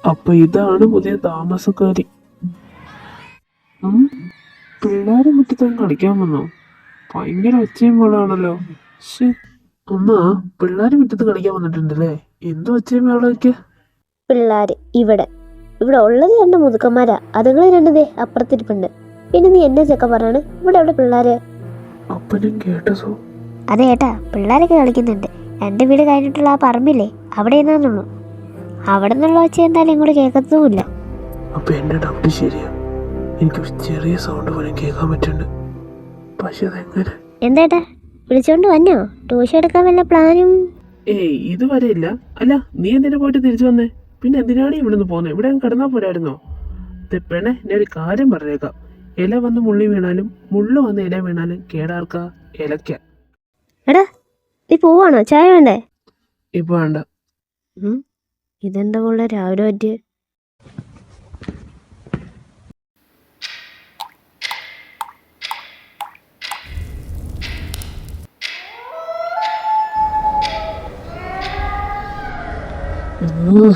അപ്പൊ ഇതാണ് പുതിയ താമസക്കാരി. ഉം, പിള്ളേരെ മുറ്റത്തും കളിക്കാൻ വന്നോ? ഭയങ്കര ഒച്ചയും പോലാണല്ലോ. ശ്ശേ, അമ്മ, പിള്ളേര് മുറ്റത്ത് കളിക്കാൻ വന്നിട്ടുണ്ടല്ലേ? എന്ത് ഒച്ചയും വേളൊക്കെ? പിള്ളേര് ഇവിടെ ഇവിടെ ഉള്ളത് രണ്ട് മുതുക്കന്മാരാ. അതുങ്ങൾ രണ്ടതേ അപ്പുറത്തിരിപ്പുണ്ട്. പിന്നെ നീ എന്നെ ചെക്ക പറയാണ് ഇവിടെ എവിടെ പിള്ളേര്? അപ്പനും കേട്ടതോ? അതെ ഏട്ടാ, പിള്ളേരൊക്കെ കളിക്കുന്നുണ്ട്. എൻ്റെ വീട് കഴിഞ്ഞിട്ടുള്ള ആ പറമ്പില്ലേ, അവിടെ നിന്നാന്നുള്ളൂ. അവിടെ നിന്നുള്ള ഒച്ച എന്തായാലും ഇങ്ങോട്ട് കേൾക്കത്തുമില്ല. അപ്പൊ എന്റെ ഡൗട്ട് ശരിയാ. എനിക്ക് ചെറിയ സൗണ്ട് പോലും കേൾക്കാൻ പറ്റുന്നുണ്ട്. പക്ഷെ അതെങ്ങനെ? എന്തേട്ടാ, വിളിച്ചോണ്ട് വന്നോ? ട്യൂഷൻ എടുക്കാൻ വല്ല പ്ലാനും? ഏയ്, ഇതുവരെ ഇല്ല. അല്ല, നീ എന്തിനാ പോയിട്ട് തിരിച്ചു വന്നേ? പിന്നെ എന്തിനാണ് ഇവിടുന്ന് പോന്നെ? ഇവിടെ കിടന്നാ പോരായിരുന്നോ? പെണ്ണെ, ഞാൻ ഒരു കാര്യം പറഞ്ഞേക്കാം. ഇല വന്ന് മുള്ളി വീണാലും മുള്ളു വന്ന് ഇല വീണാലും കേടാർക്കാ? ഇലക്ക. എടാ, നീ പോവാണോ? ചായ വേണ്ടേ? ഇപ്പൊ വേണ്ട. ഇതെന്താ പോലെ രാവിലെ പറ്റിയ? ഉം.